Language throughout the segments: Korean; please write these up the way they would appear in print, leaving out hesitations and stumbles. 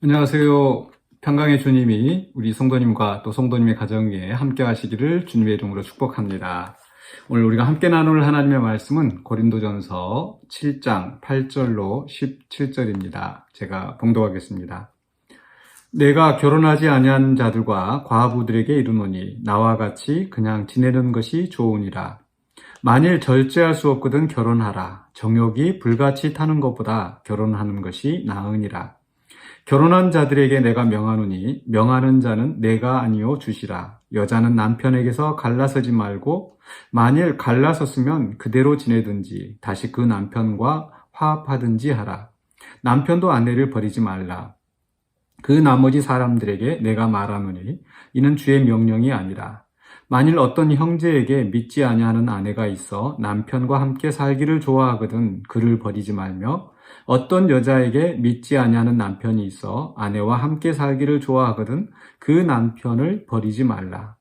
안녕하세요. 평강의 주님이 우리 성도님과 또 성도님의 가정에 함께 하시기를 주님의 이름으로 축복합니다. 오늘 우리가 함께 나눌 하나님의 말씀은 고린도전서 7장 8절로 17절입니다. 제가 봉독하겠습니다. 내가 결혼하지 아니한 자들과 과부들에게 이르노니 나와 같이 그냥 지내는 것이 좋으니라. 만일 절제할 수 없거든 결혼하라. 정욕이 불같이 타는 것보다 결혼하는 것이 나으니라. 결혼한 자들에게 내가 명하노니 명하는 자는 내가 아니요 주시라. 여자는 남편에게서 갈라서지 말고 만일 갈라섰으면 그대로 지내든지 다시 그 남편과 화합하든지 하라. 남편도 아내를 버리지 말라. 그 나머지 사람들에게 내가 말하노니 이는 주의 명령이 아니라. 만일 어떤 형제에게 믿지 아니하는 아내가 있어 남편과 함께 살기를 좋아하거든 그를 버리지 말며 어떤 여자에게 믿지 아니하는 남편이 있어 아내와 함께 살기를 좋아하거든 그 남편을 버리지 말라.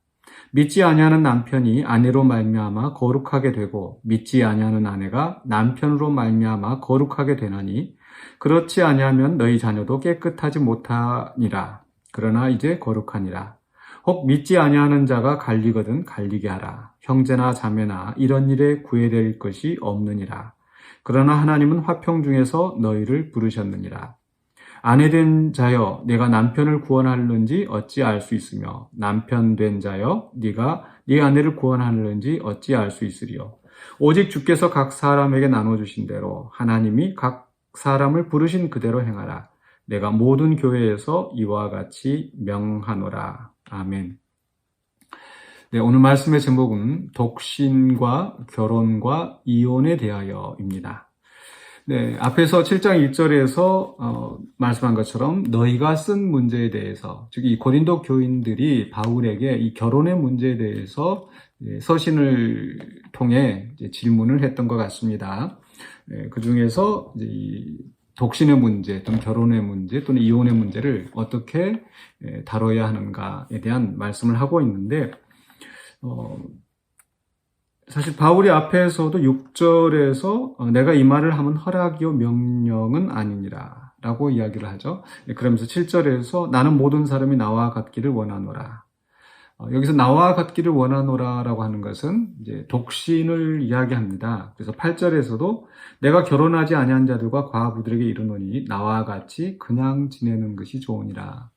믿지 아니하는 남편이 아내로 말미암아 거룩하게 되고 믿지 아니하는 아내가 남편으로 말미암아 거룩하게 되나니 그렇지 아니하면 너희 자녀도 깨끗하지 못하니라. 그러나 이제 거룩하니라. 혹 믿지 아니하는 자가 갈리거든 갈리게 하라. 형제나 자매나 이런 일에 구애될 것이 없느니라. 그러나 하나님은 화평 중에서 너희를 부르셨느니라. 아내된 자여 내가 남편을 구원하는지 어찌 알 수 있으며 남편 된 자여 네가 네 아내를 구원하는지 어찌 알 수 있으리요. 오직 주께서 각 사람에게 나눠주신 대로 하나님이 각 사람을 부르신 그대로 행하라. 내가 모든 교회에서 이와 같이 명하노라. 아멘. 네, 오늘 말씀의 제목은 독신과 결혼과 이혼에 대하여입니다. 네, 앞에서 7장 1절에서 말씀한 것처럼 너희가 쓴 문제에 대해서, 즉 이 고린도 교인들이 바울에게 이 결혼의 문제에 대해서 서신을 통해 질문을 했던 것 같습니다. 그 중에서 이 독신의 문제 또는 결혼의 문제 또는 이혼의 문제를 어떻게 다뤄야 하는가에 대한 말씀을 하고 있는데 사실 바울이 앞에서도 6절에서 내가 이 말을 하면 허락이요 명령은 아니니라 라고 이야기를 하죠. 그러면서 7절에서 나는 모든 사람이 나와 같기를 원하노라. 여기서 나와 같기를 원하노라라고 하는 것은 이제 독신을 이야기합니다. 그래서 8절에서도 내가 결혼하지 아니한 자들과 과부들에게 이르노니 나와 같이 그냥 지내는 것이 좋으니라.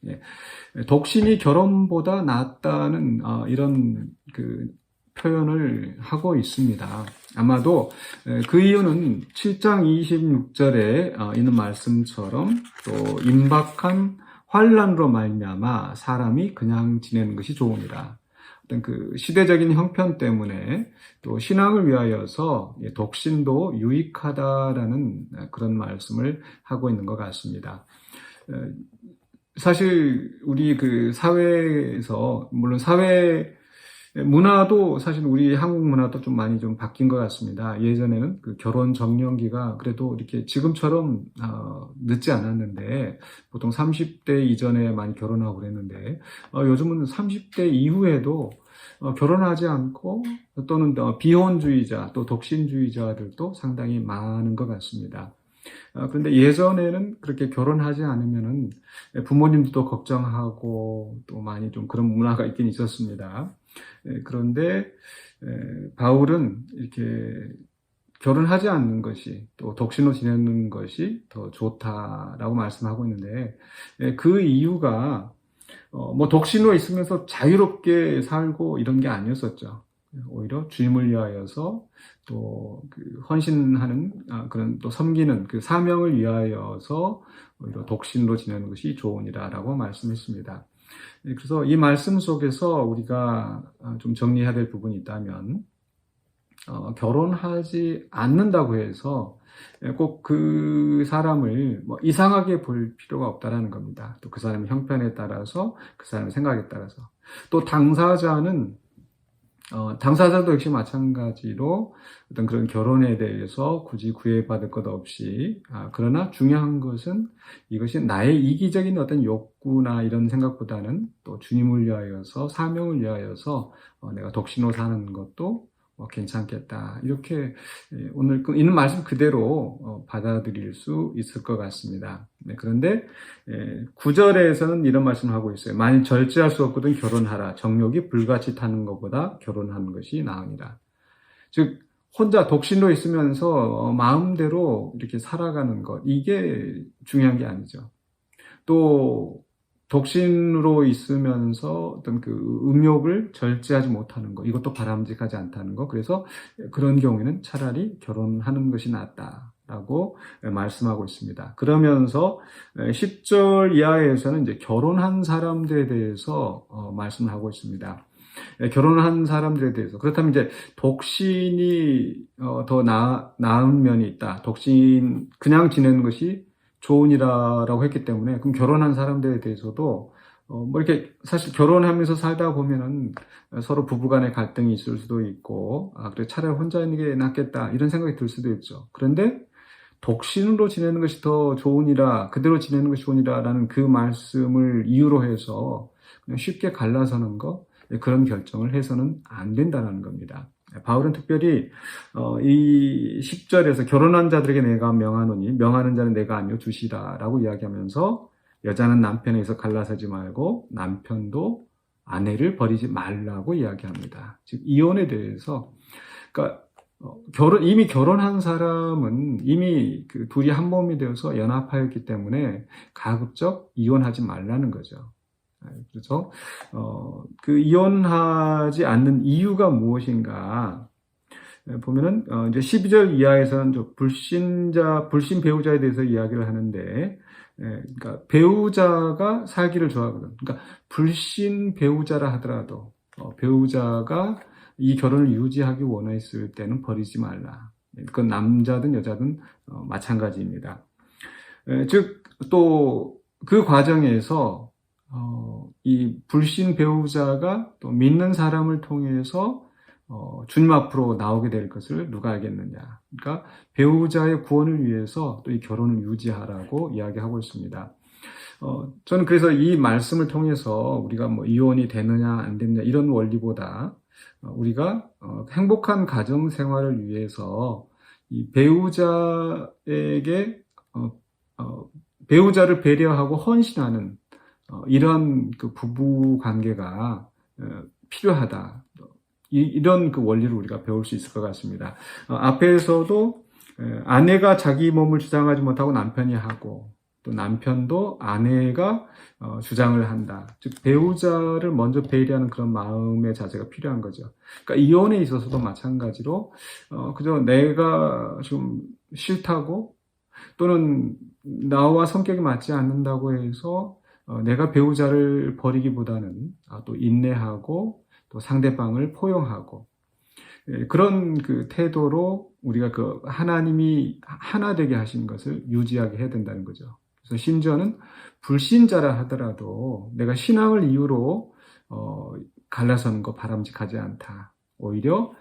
독신이 결혼보다 낫다는 이런 그 표현을 하고 있습니다. 아마도 그 이유는 7장 26절에 있는 말씀처럼 또 임박한 환난으로 말미암아 사람이 그냥 지내는 것이 좋으니라. 어떤 그 시대적인 형편 때문에 또 신앙을 위하여서 독신도 유익하다라는 그런 말씀을 하고 있는 것 같습니다. 사실 우리 그 사회에서 물론 사회 문화도 사실 우리 한국 문화도 좀 많이 좀 바뀐 것 같습니다. 예전에는 그 결혼 적령기가 그래도 이렇게 지금처럼 늦지 않았는데 보통 30대 이전에 많이 결혼하고 그랬는데 요즘은 30대 이후에도 결혼하지 않고 또는 비혼주의자 또 독신주의자들도 상당히 많은 것 같습니다. 그런데 예전에는 그렇게 결혼하지 않으면은 부모님도 걱정하고 또 많이 좀 그런 문화가 있긴 있었습니다. 그런데 바울은 이렇게 결혼하지 않는 것이 또 독신으로 지내는 것이 더 좋다라고 말씀하고 있는데 그 이유가 뭐 독신으로 있으면서 자유롭게 살고 이런 게 아니었었죠. 오히려 주님을 위하여서 또 그 헌신하는 그런 또 섬기는 그 사명을 위하여서 오히려 독신으로 지내는 것이 좋으니라라고 말씀했습니다. 그래서 이 말씀 속에서 우리가 좀 정리해야 될 부분이 있다면 결혼하지 않는다고 해서 꼭 그 사람을 뭐 이상하게 볼 필요가 없다라는 겁니다. 또 그 사람의 형편에 따라서 그 사람의 생각에 따라서 또 당사자도 역시 마찬가지로 어떤 그런 결혼에 대해서 굳이 구애받을 것 없이 그러나 중요한 것은 이것이 나의 이기적인 어떤 욕구나 이런 생각보다는 또 주님을 위하여서 사명을 위하여서 내가 독신으로 사는 것도 괜찮겠다. 이렇게 오늘 있는 말씀 그대로 받아들일 수 있을 것 같습니다. 네, 그런데 9절에서는 이런 말씀을 하고 있어요. 만일 절제할 수 없거든 결혼하라. 정욕이 불같이 타는 것보다 결혼하는 것이 나으니라. 즉 혼자 독신로 있으면서 마음대로 이렇게 살아가는 것, 이게 중요한 게 아니죠. 또 독신으로 있으면서 어떤 그 음욕을 절제하지 못하는 것, 이것도 바람직하지 않다는 것. 그래서 그런 경우에는 차라리 결혼하는 것이 낫다라고 말씀하고 있습니다. 그러면서 10절 이하에서는 이제 결혼한 사람들에 대해서 말씀을 하고 있습니다. 결혼한 사람들에 대해서. 그렇다면 이제 독신이 더 나은 면이 있다. 독신 그냥 지내는 것이 좋으니라라고 했기 때문에, 그럼 결혼한 사람들에 대해서도 뭐 이렇게 사실 결혼하면서 살다 보면은 서로 부부간의 갈등이 있을 수도 있고, 그래 차라리 혼자 있는 게 낫겠다 이런 생각이 들 수도 있죠. 그런데 독신으로 지내는 것이 더 좋으니라, 그대로 지내는 것이 좋으니라라는 그 말씀을 이유로 해서 그냥 쉽게 갈라서는 것, 그런 결정을 해서는 안 된다는 겁니다. 바울은 특별히 이 10절에서 결혼한 자들에게 내가 명하노니 명하는 자는 내가 아니요 주시라라고 이야기하면서 여자는 남편에서 갈라서지 말고 남편도 아내를 버리지 말라고 이야기합니다. 즉 이혼에 대해서, 그러니까 이미 결혼한 사람은 이미 그 둘이 한 몸이 되어서 연합하였기 때문에 가급적 이혼하지 말라는 거죠. 그래서 그 이혼하지 않는 이유가 무엇인가 보면은 이제 12절 이하에서는 불신 배우자에 대해서 이야기를 하는데, 그러니까 배우자가 살기를 좋아하거든. 그러니까 불신 배우자라 하더라도 배우자가 이 결혼을 유지하기 원했을 때는 버리지 말라. 그건 남자든 여자든 마찬가지입니다. 즉 또 그 과정에서 이 불신 배우자가 또 믿는 사람을 통해서 주님 앞으로 나오게 될 것을 누가 알겠느냐. 그러니까 배우자의 구원을 위해서 또 이 결혼을 유지하라고 이야기하고 있습니다. 저는 그래서 이 말씀을 통해서 우리가 뭐 이혼이 되느냐 안 되느냐 이런 원리보다 우리가 행복한 가정 생활을 위해서 이 배우자에게 배우자를 배려하고 헌신하는 이런 그 부부 관계가 필요하다. 이런 그 원리를 우리가 배울 수 있을 것 같습니다. 앞에서도 아내가 자기 몸을 주장하지 못하고 남편이 하고, 또 남편도 아내가 주장을 한다. 즉 배우자를 먼저 배려하는 그런 마음의 자세가 필요한 거죠. 그러니까 이혼에 있어서도 마찬가지로 그저 내가 좀 싫다고, 또는 나와 성격이 맞지 않는다고 해서 내가 배우자를 버리기보다는 또 인내하고 또 상대방을 포용하고, 그런 그 태도로 우리가 그 하나님이 하나 되게 하신 것을 유지하게 해야 된다는 거죠. 그래서 심지어는 불신자라 하더라도 내가 신앙을 이유로 갈라서는 거 바람직하지 않다. 오히려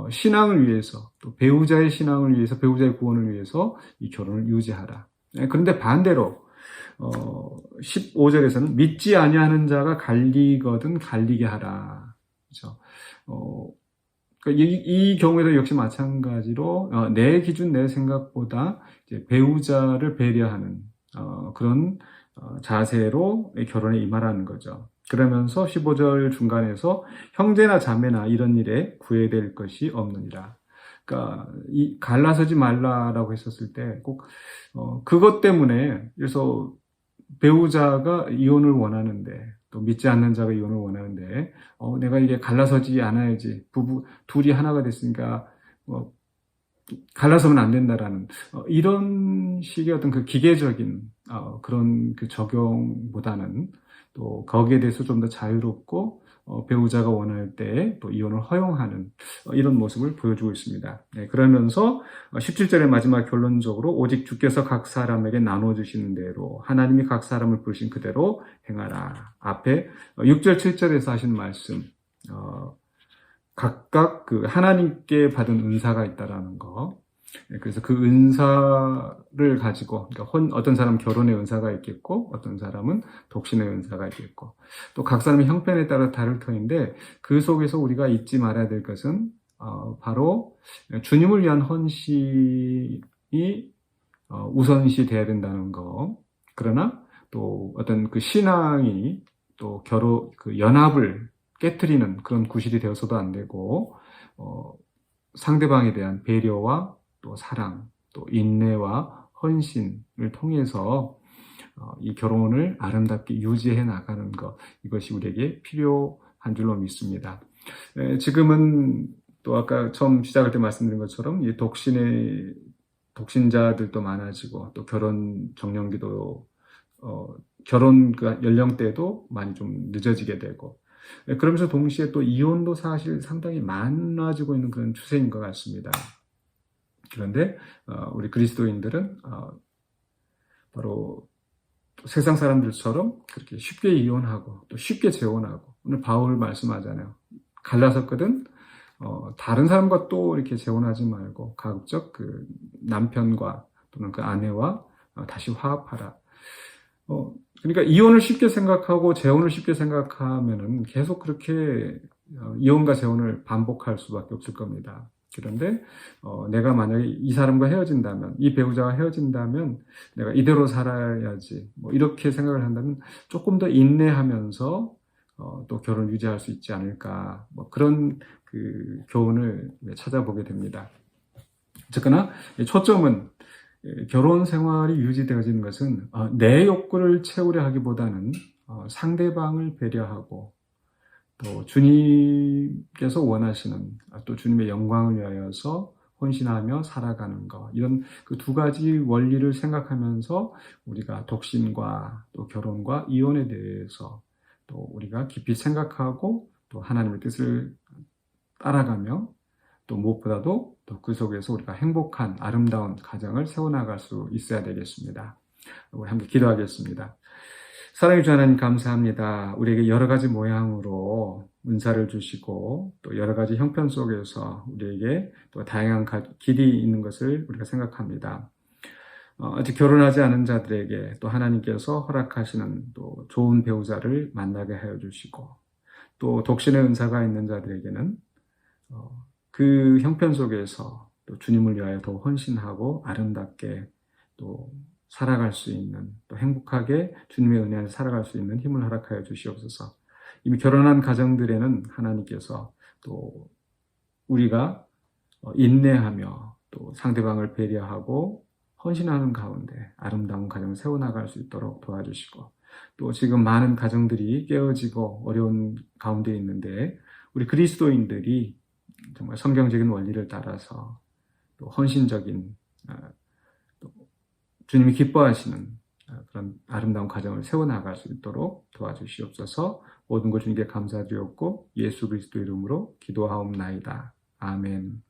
신앙을 위해서, 또 배우자의 신앙을 위해서, 배우자의 구원을 위해서 이 결혼을 유지하라. 그런데 반대로 15절에서는 믿지 아니하는 자가 갈리거든 갈리게 하라. 그렇죠? 그러니까 이 경우에도 역시 마찬가지로 내 기준, 내 생각보다 이제 배우자를 배려하는 그런 자세로 결혼에 임하라는 거죠. 그러면서 15절 중간에서 형제나 자매나 이런 일에 구애될 것이 없느니라. 그러니까 이 갈라서지 말라라고 했었을 때 꼭 그것 때문에, 그래서 배우자가 이혼을 원하는데, 또 믿지 않는 자가 이혼을 원하는데 내가 이게 갈라서지 않아야지, 부부 둘이 하나가 됐으니까 갈라서면 안 된다라는 이런 식의 어떤 그 기계적인 그런 그 적용보다는 또 거기에 대해서 좀 더 자유롭고 배우자가 원할 때 또 이혼을 허용하는 이런 모습을 보여주고 있습니다. 네, 그러면서 17절의 마지막 결론적으로 오직 주께서 각 사람에게 나눠주시는 대로 하나님이 각 사람을 부르신 그대로 행하라. 앞에 6절 7절에서 하신 말씀, 각각 그 하나님께 받은 은사가 있다라는 거. 그래서 그 은사를 가지고, 그러니까 어떤 사람은 결혼의 은사가 있겠고, 어떤 사람은 독신의 은사가 있겠고, 또 각 사람의 형편에 따라 다를 터인데, 그 속에서 우리가 잊지 말아야 될 것은 바로 주님을 위한 헌신이 우선시 돼야 된다는 거. 그러나 또 어떤 그 신앙이 또 그 연합을 깨트리는 그런 구실이 되어서도 안 되고, 상대방에 대한 배려와 또 사랑, 또 인내와 헌신을 통해서 이 결혼을 아름답게 유지해 나가는 것, 이것이 우리에게 필요한 줄로 믿습니다. 지금은 또 아까 처음 시작할 때 말씀드린 것처럼 이 독신자들도 많아지고, 또 결혼 정년기도 결혼 연령대도 많이 좀 늦어지게 되고, 그러면서 동시에 또 이혼도 사실 상당히 많아지고 있는 그런 추세인 것 같습니다. 그런데 우리 그리스도인들은 바로 세상 사람들처럼 그렇게 쉽게 이혼하고 또 쉽게 재혼하고, 오늘 바울 말씀하잖아요. 갈라섰거든. 다른 사람과 또 이렇게 재혼하지 말고 가급적 그 남편과 또는 그 아내와 다시 화합하라. 그러니까 이혼을 쉽게 생각하고 재혼을 쉽게 생각하면은 계속 그렇게 이혼과 재혼을 반복할 수밖에 없을 겁니다. 그런데 내가 만약에 이 사람과 헤어진다면, 이 배우자와 헤어진다면 내가 이대로 살아야지, 뭐 이렇게 생각을 한다면 조금 더 인내하면서 또 결혼을 유지할 수 있지 않을까, 뭐 그런 그 교훈을 찾아보게 됩니다. 어쨌거나 초점은 결혼 생활이 유지되어지는 것은 내 욕구를 채우려 하기보다는 상대방을 배려하고, 또 주님께서 원하시는 또 주님의 영광을 위하여서 헌신하며 살아가는 것, 이런 그 두 가지 원리를 생각하면서 우리가 독신과 또 결혼과 이혼에 대해서 또 우리가 깊이 생각하고, 또 하나님의 뜻을 따라가며, 또 무엇보다도 또 그 속에서 우리가 행복한 아름다운 가정을 세워나갈 수 있어야 되겠습니다. 우리 함께 기도하겠습니다. 사랑해 주 하나님, 감사합니다. 우리에게 여러 가지 모양으로 은사를 주시고, 또 여러 가지 형편 속에서 우리에게 또 다양한 길이 있는 것을 우리가 생각합니다. 아직 결혼하지 않은 자들에게 또 하나님께서 허락하시는 또 좋은 배우자를 만나게 하여 주시고, 또 독신의 은사가 있는 자들에게는 그 형편 속에서 또 주님을 위하여 더 헌신하고 아름답게 또 살아갈 수 있는, 또 행복하게 주님의 은혜 안에 살아갈 수 있는 힘을 허락하여 주시옵소서. 이미 결혼한 가정들에는 하나님께서 또 우리가 인내하며 또 상대방을 배려하고 헌신하는 가운데 아름다운 가정을 세워나갈 수 있도록 도와주시고, 또 지금 많은 가정들이 깨어지고 어려운 가운데 있는데, 우리 그리스도인들이 정말 성경적인 원리를 따라서 또 헌신적인, 또 주님이 기뻐하시는 그런 아름다운 가정을 세워나갈 수 있도록 도와주시옵소서. 모든 것 주님께 감사드렸고 예수 그리스도 이름으로 기도하옵나이다. 아멘.